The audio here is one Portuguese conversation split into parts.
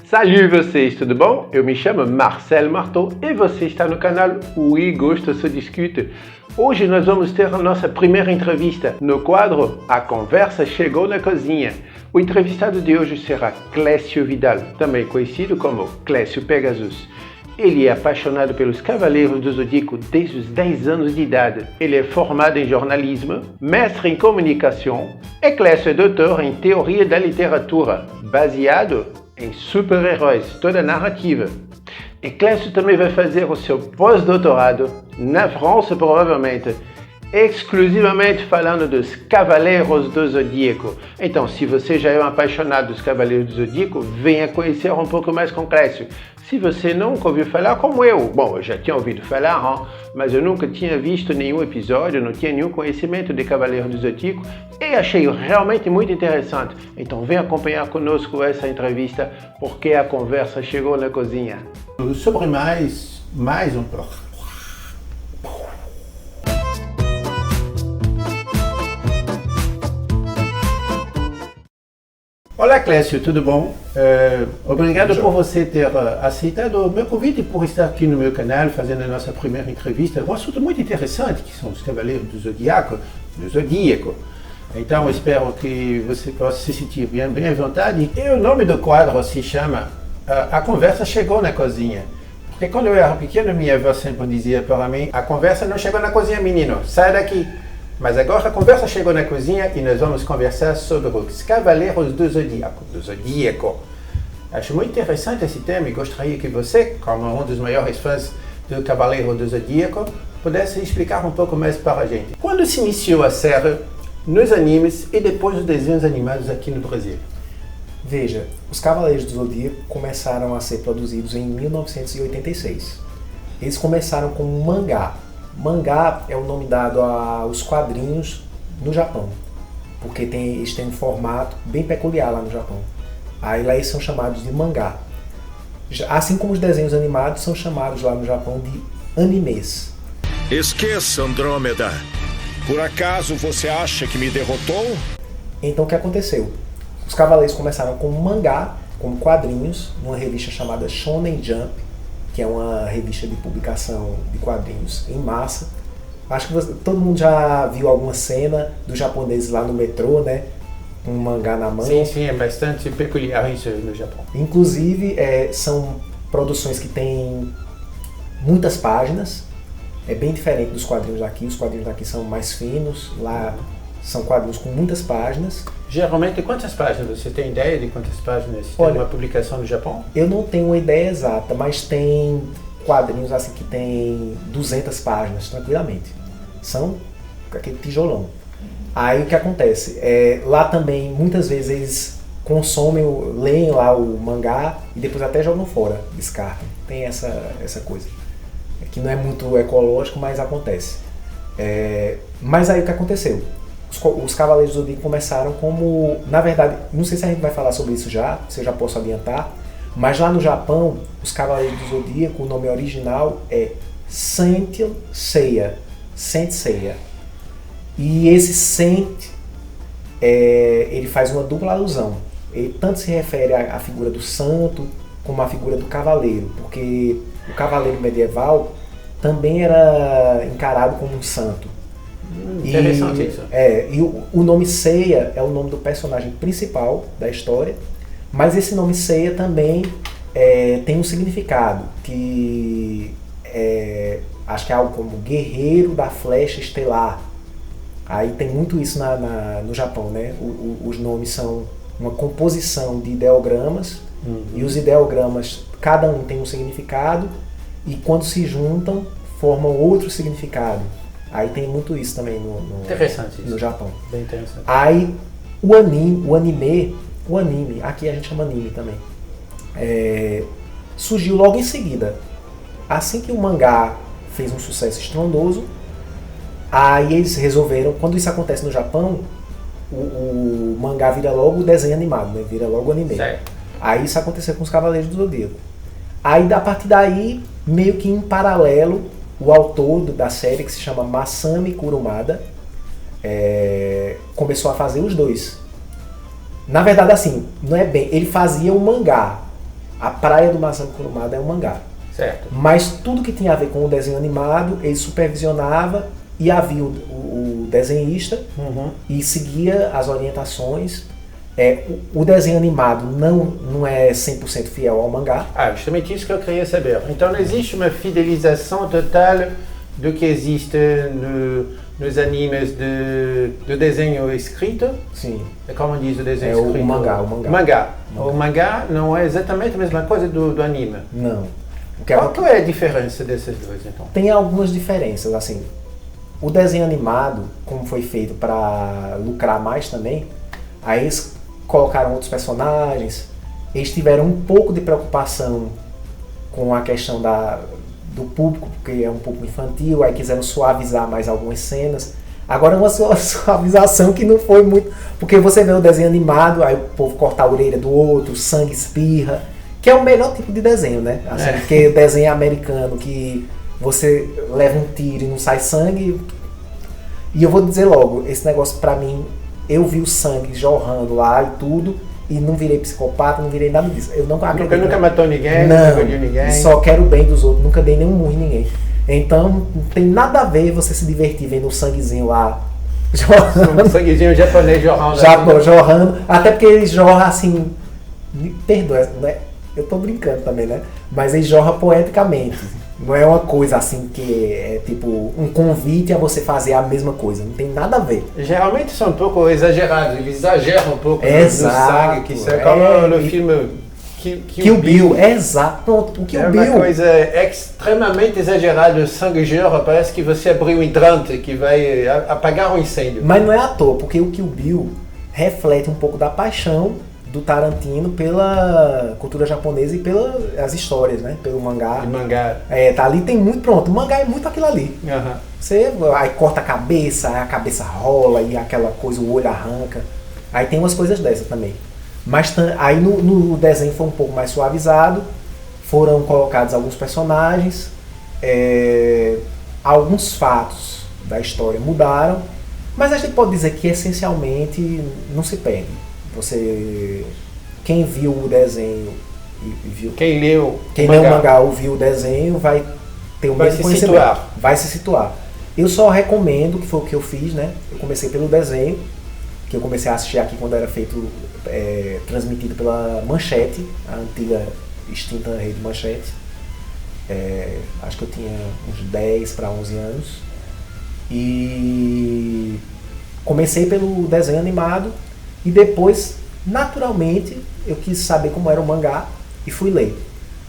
Salut vocês, tudo bom? Eu me chamo Marcel Marteau e você está no canal Oui Gosto Se Discute. Hoje nós vamos ter a nossa primeira entrevista no quadro A Conversa Chegou na Cozinha. O entrevistado de hoje será Clécio Vidal, também conhecido como Clécio Pegasus. Ele é apaixonado pelos Cavaleiros do Zodíaco desde os 10 anos de idade. Ele é formado em jornalismo, mestre em comunicação e Clécio é doutor em teoria da literatura, baseado em super-heróis, toda a narrativa. E Clécio também vai fazer o seu pós-doutorado na França, provavelmente, exclusivamente falando dos Cavaleiros do Zodíaco. Então, se você já é um apaixonado dos Cavaleiros do Zodíaco, venha conhecer um pouco mais com Clécio. Se você nunca ouviu falar, como eu, bom, eu já tinha ouvido falar, mas eu nunca tinha visto nenhum episódio, não tinha nenhum conhecimento de Cavaleiros do Zodíaco e achei realmente muito interessante. Então vem acompanhar conosco essa entrevista, porque a conversa chegou na cozinha. Sobre mais um pouco. Olá Clécio, tudo bom? Obrigado por você ter aceitado o meu convite e por estar aqui no meu canal fazendo a nossa primeira entrevista. Um assunto muito interessante que são os Cavaleiros do Zodíaco. Então espero que você possa se sentir bem à vontade. E o nome do quadro se chama A Conversa Chegou na Cozinha. Porque quando eu era pequeno, minha avó sempre dizia para mim: a conversa não chegou na cozinha, menino, sai daqui. Mas agora a conversa chegou na cozinha e nós vamos conversar sobre os Cavaleiros do Zodíaco. Acho muito interessante esse tema e gostaria que você, como um dos maiores fãs do Cavaleiro do Zodíaco, pudesse explicar um pouco mais para a gente. Quando se iniciou a série nos animes e depois os desenhos animados aqui no Brasil? Veja, os Cavaleiros do Zodíaco começaram a ser produzidos em 1986. Eles começaram com um mangá. Mangá é o nome dado aos quadrinhos no Japão, porque eles têm um formato bem peculiar lá no Japão. Aí lá eles são chamados de mangá. Assim como os desenhos animados são chamados lá no Japão de animes. Esqueça, Andrômeda. Por acaso você acha que me derrotou? Então o que aconteceu? Os Cavaleiros começaram com mangá, como quadrinhos, numa revista chamada Shonen Jump, que é uma revista de publicação de quadrinhos em massa. Acho que todo mundo já viu alguma cena dos japoneses lá no metrô, né? Com um mangá na mão. Sim, é bastante peculiar isso no Japão. Inclusive, são produções que têm muitas páginas. É bem diferente dos quadrinhos daqui. Os quadrinhos daqui são mais finos, lá são quadrinhos com muitas páginas. Geralmente, quantas páginas? Você tem ideia de quantas páginas tem uma publicação no Japão? Eu não tenho uma ideia exata, mas tem quadrinhos assim que tem 200 páginas, tranquilamente. São aquele tijolão. Aí o que acontece? Lá também, muitas vezes, eles leem lá o mangá e depois até jogam fora, descartam. Tem essa coisa. Que não é muito ecológico, mas acontece. Mas aí o que aconteceu? Os Cavaleiros do Zodíaco começaram como, na verdade, não sei se a gente vai falar sobre isso já, se eu já posso adiantar, mas lá no Japão, os Cavaleiros do Zodíaco, o nome original é Saint Seiya. E esse Saint, ele faz uma dupla alusão. Ele tanto se refere à figura do santo, como à figura do cavaleiro, porque o cavaleiro medieval também era encarado como um santo. Interessante isso. E o nome Seiya é o nome do personagem principal da história, mas esse nome Seiya também tem um significado, que acho que é algo como guerreiro da flecha estelar. Aí tem muito isso no Japão, né? Os nomes são uma composição de ideogramas, e os ideogramas, cada um tem um significado, e quando se juntam, formam outro significado. Aí tem muito isso também no Japão. Bem interessante. Aí o anime, aqui a gente chama anime também, surgiu logo em seguida. Assim que o mangá fez um sucesso estrondoso, aí eles resolveram, quando isso acontece no Japão, o mangá vira logo desenho animado, né? Vira logo anime. Certo. Aí isso aconteceu com os Cavaleiros do Zodíaco. Aí a partir daí, meio que em paralelo, o autor da série, que se chama Masami Kurumada, começou a fazer os dois. Na verdade, assim, não é bem, ele fazia o mangá, a praia do Masami Kurumada é um mangá. Certo. Mas tudo que tinha a ver com o desenho animado, ele supervisionava e havia o desenhista e seguia as orientações. O desenho animado não é 100% fiel ao mangá. Justamente isso que eu queria saber. Então não existe uma fidelização total do que existe nos animes do desenho escrito? Sim. Como diz o desenho escrito? O mangá. O mangá não é exatamente a mesma coisa do anime? Não. Qual é a diferença desses dois, então? Tem algumas diferenças, assim. O desenho animado, como foi feito para lucrar mais também, aí eles colocaram outros personagens, eles tiveram um pouco de preocupação com a questão do público, porque é um público infantil, aí quiseram suavizar mais algumas cenas. Agora uma suavização que não foi muito... Porque você vê o desenho animado, aí o povo corta a orelha do outro, sangue espirra, que é o melhor tipo de desenho, né? Assim, porque desenho americano que você leva um tiro e não sai sangue. E eu vou dizer logo, esse negócio pra mim, eu vi o sangue jorrando lá e tudo, e não virei psicopata, não virei nada disso. Eu não acredito. Nunca matou ninguém, não, nunca viu ninguém. Só quero o bem dos outros, nunca dei nenhum murro em ninguém. Então, não tem nada a ver você se divertir vendo o sanguezinho lá jorrando. Um sanguezinho japonês jorrando. Jorrando, até porque ele jorra assim, me perdoa, né? Eu tô brincando também, né? Mas ele jorra poeticamente. Não é uma coisa assim que é tipo um convite a você fazer a mesma coisa. Não tem nada a ver. Geralmente são um pouco exagerados. Eles exageram um pouco no sangue. Que isso é como no filme Kill Bill. Exato. Pronto, o Kill Bill. É uma coisa extremamente exagerada. O sangue jorra. Parece que você abriu um hidrante que vai apagar um incêndio. Mas não é à toa, porque o Kill Bill reflete um pouco da paixão do Tarantino pela cultura japonesa e pelas histórias, né? Pelo mangá. E mangá. Tá ali, tem muito, pronto. O mangá é muito aquilo ali. Você aí corta a cabeça rola e aquela coisa, o olho arranca. Aí tem umas coisas dessas também. Mas aí no desenho foi um pouco mais suavizado. Foram colocados alguns personagens. Alguns fatos da história mudaram. Mas a gente pode dizer que essencialmente não se perde. Quem viu o desenho e viu, quem leu o mangá ou viu o desenho vai ter o mesmo conhecimento. Vai se situar. Eu só recomendo, que foi o que eu fiz, né? Eu comecei pelo desenho, que eu comecei a assistir aqui quando era feito, transmitido pela Manchete, a antiga extinta rede Manchete. Acho que eu tinha uns 10 para 11 anos. E comecei pelo desenho animado. E depois, naturalmente, eu quis saber como era o mangá e fui ler.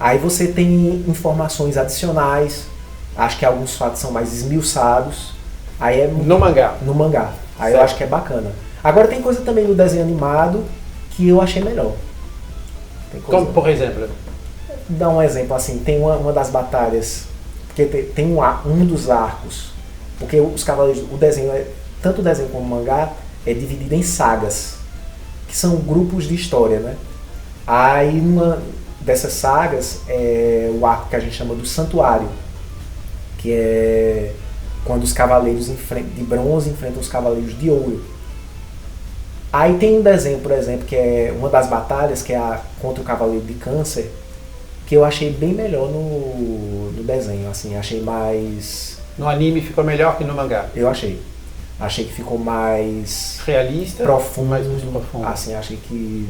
Aí você tem informações adicionais, acho que alguns fatos são mais esmiuçados. Aí no mangá? No mangá. Aí certo. Eu acho que é bacana. Agora tem coisa também no desenho animado que eu achei melhor. Como por exemplo? Dá um exemplo assim, tem uma das batalhas, porque tem um dos arcos, porque os Cavaleiros, o desenho, tanto o desenho como o mangá, é dividido em sagas. Que são grupos de história, né? Aí numa dessas sagas é o arco que a gente chama do Santuário, que é quando os cavaleiros de bronze enfrentam os cavaleiros de ouro. Aí tem um desenho, por exemplo, que é uma das batalhas, que é contra o Cavaleiro de Câncer, que eu achei bem melhor no desenho, assim, achei mais... No anime ficou melhor que no mangá? Eu achei. Achei que ficou mais realista, profundo, mais profundo. Assim, achei que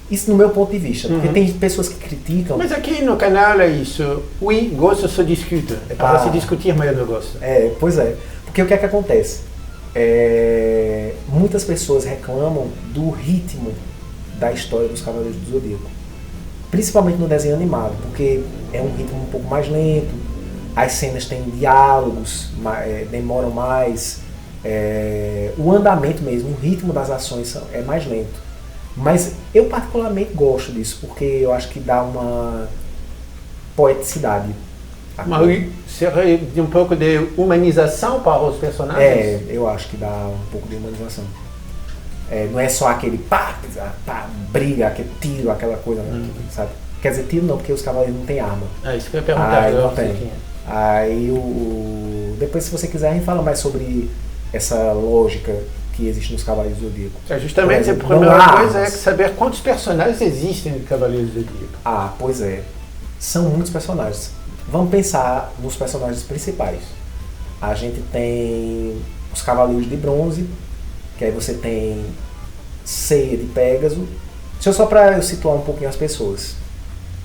isso no meu ponto de vista, porque tem pessoas que criticam. Mas aqui no canal é isso. Oui, gosto se discute. É para se discutir, mas eu não gosto. Pois é. Porque o que é que acontece? Muitas pessoas reclamam do ritmo da história dos Cavaleiros do Zodíaco, principalmente no desenho animado, porque é um ritmo um pouco mais lento. As cenas têm diálogos, demoram mais. O andamento mesmo, o ritmo das ações é mais lento. Mas eu particularmente gosto disso, porque eu acho que dá uma poeticidade. Seria um pouco de humanização para os personagens? Eu acho que dá um pouco de humanização. Não é só aquele briga, aquele tiro, aquela coisa, sabe? Quer dizer, tiro não, porque os cavaleiros não têm arma. Isso que eu ia perguntar. Não tem. Aí depois, se você quiser, a gente fala mais sobre essa lógica que existe nos Cavaleiros do Zodíaco. É justamente a Não primeira há coisa é armas. saber quantos personagens existem no Cavaleiros do Zodíaco. Ah, pois é. São muitos personagens. Vamos pensar nos personagens principais. A gente tem os Cavaleiros de Bronze, que aí você tem Ceia de Pégaso. Só para eu situar um pouquinho as pessoas.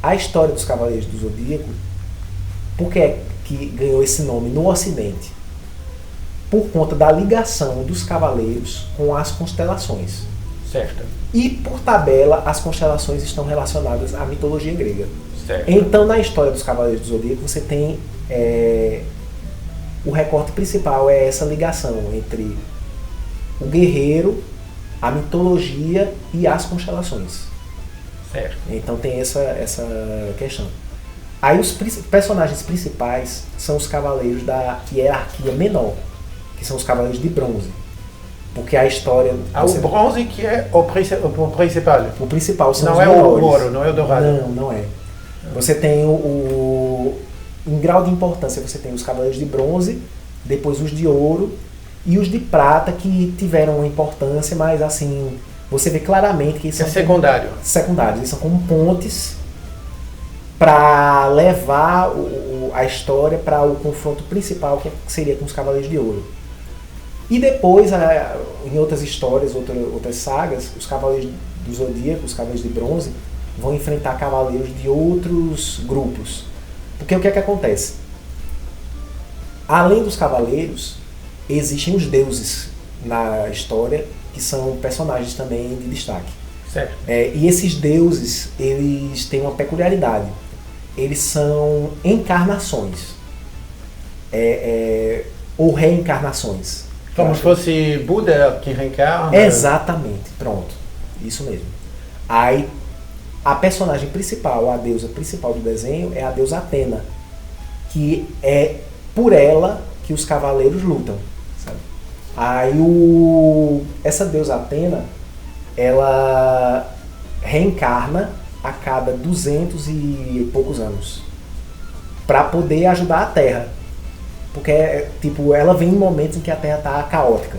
A história dos Cavaleiros do Zodíaco, por que é que ganhou esse nome no Ocidente? Por conta da ligação dos Cavaleiros com as constelações. Certo. E, por tabela, as constelações estão relacionadas à mitologia grega. Certo. Então, na história dos Cavaleiros do Zodíaco, você tem o recorte principal é essa ligação entre o guerreiro, a mitologia e as constelações. Certo. Então tem essa questão. Aí os personagens principais são os cavaleiros da hierarquia menor, que são os cavaleiros de bronze. Porque a história... O bronze que é o principal. O principal são não os é menores. o ouro, não é o dourado. Não é. Você tem em grau de importância, você tem os cavaleiros de bronze, depois os de ouro e os de prata que tiveram uma importância, mas assim, você vê claramente que eles são secundário. Secundários, eles são como pontes para levar a história para o confronto principal, que seria com os Cavaleiros de Ouro. E depois, em outras histórias, outras sagas, os Cavaleiros do Zodíaco, os Cavaleiros de Bronze, vão enfrentar cavaleiros de outros grupos. Porque o que é que acontece? Além dos cavaleiros, existem os deuses na história, que são personagens também de destaque. Certo. E esses deuses, eles têm uma peculiaridade. Eles são encarnações. Ou reencarnações. Como se fosse Buda que reencarna. Exatamente, pronto. Isso mesmo. Aí, a personagem principal, a deusa principal do desenho, é a deusa Atena. Que é por ela que os cavaleiros lutam. Sabe? Aí, essa deusa Atena, ela reencarna a cada 200 e poucos anos para poder ajudar a Terra, porque ela vem em momentos em que a Terra está caótica.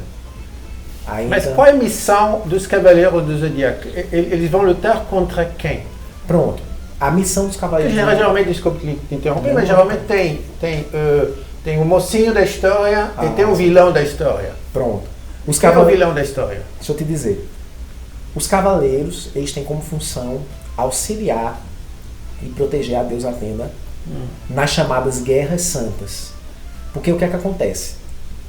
Aí, mas qual é a missão dos Cavaleiros do Zodíaco? Eles vão lutar contra quem? Pronto, a missão dos Cavaleiros geralmente, desculpe te interromper, mas geralmente tem o mocinho da história e tem o vilão da história. Pronto. Quem é o vilão da história? Deixa eu te dizer. Os cavaleiros, eles têm como função auxiliar e proteger a deusa Atena nas chamadas guerras santas. Porque o que é que acontece?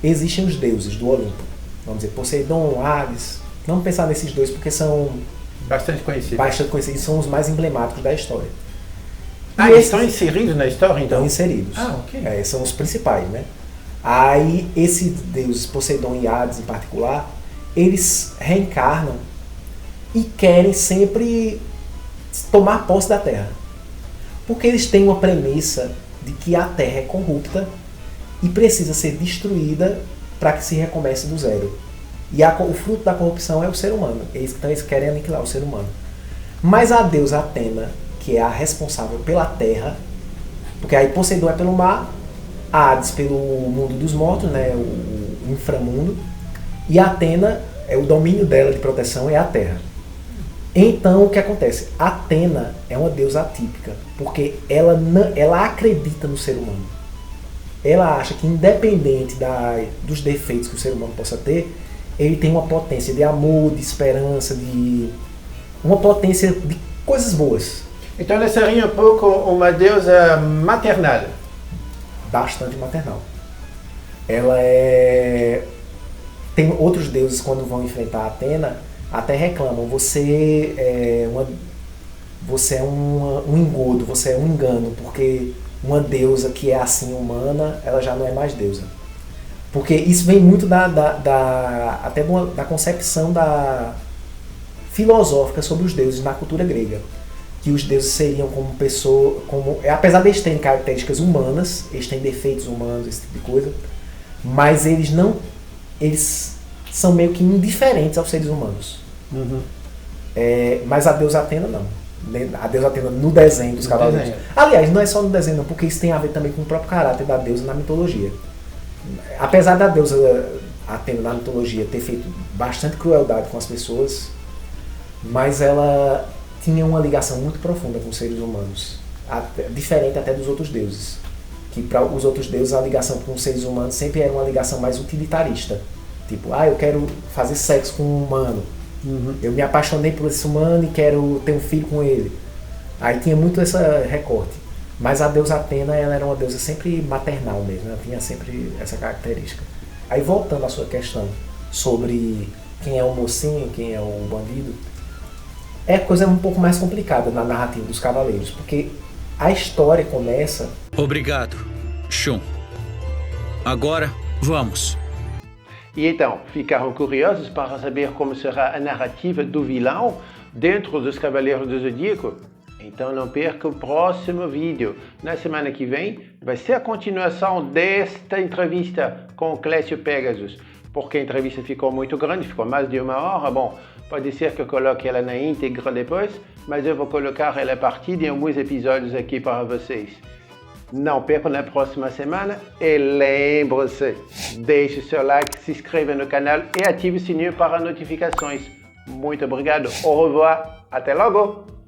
Existem os deuses do Olimpo. Vamos dizer, Poseidon, Hades. Vamos pensar nesses dois porque são bastante conhecidos. São os mais emblemáticos da história. Eles estão inseridos na história, então? Estão inseridos. Ok. São os principais, né? Aí, esses deuses, Poseidon e Hades em particular, eles reencarnam e querem sempre tomar posse da Terra. Porque eles têm uma premissa de que a Terra é corrupta e precisa ser destruída para que se recomece do zero. E o fruto da corrupção é o ser humano. Eles querem aniquilar o ser humano. Mas a deusa Atena, que é a responsável pela Terra, porque aí Poseidon é pelo mar, Hades pelo mundo dos mortos, né, o inframundo, e Atena, o domínio dela de proteção é a Terra. Então, o que acontece? Atena é uma deusa atípica, porque ela acredita no ser humano. Ela acha que, independente dos defeitos que o ser humano possa ter, ele tem uma potência de amor, de esperança, uma potência de coisas boas. Então, ela seria um pouco uma deusa maternal. Bastante maternal. Ela tem outros deuses, quando vão enfrentar a Atena, até reclamam, você é um engodo, você é um engano, porque uma deusa que é assim humana, ela já não é mais deusa. Porque isso vem muito até da concepção filosófica sobre os deuses na cultura grega. Que os deuses seriam como pessoa, apesar de eles terem características humanas, eles têm defeitos humanos, esse tipo de coisa, mas eles são meio que indiferentes aos seres humanos. Uhum. Mas a deusa Atena não. A deusa Atena no desenho dos cavaleiros. Aliás, não é só no desenho não, porque isso tem a ver também com o próprio caráter da deusa na mitologia. Apesar da deusa Atena na mitologia ter feito bastante crueldade com as pessoas, mas ela tinha uma ligação muito profunda com os seres humanos, diferente até dos outros deuses. Que para os outros deuses a ligação com os seres humanos sempre era uma ligação mais utilitarista. Tipo, eu quero fazer sexo com um humano. Eu me apaixonei por esse humano e quero ter um filho com ele. Aí tinha muito esse recorte. Mas a deusa Atena, ela era uma deusa sempre maternal mesmo, ela tinha sempre essa característica. Aí voltando à sua questão sobre quem é o mocinho, quem é o bandido, é coisa um pouco mais complicada na narrativa dos Cavaleiros, porque a história começa... Obrigado, Shun. Agora, vamos. E então, ficaram curiosos para saber como será a narrativa do vilão dentro dos Cavaleiros do Zodíaco? Então não perca o próximo vídeo. Na semana que vem vai ser a continuação desta entrevista com o Clécio Pegasus. Porque a entrevista ficou muito grande, ficou mais de 1 hora. Bom, pode ser que eu coloque ela na íntegra depois, mas eu vou colocar ela a partir de alguns episódios aqui para vocês. Não perca na próxima semana e lembre-se, deixe seu like, se inscreva no canal e ative o sininho para notificações. Muito obrigado, au revoir, até logo!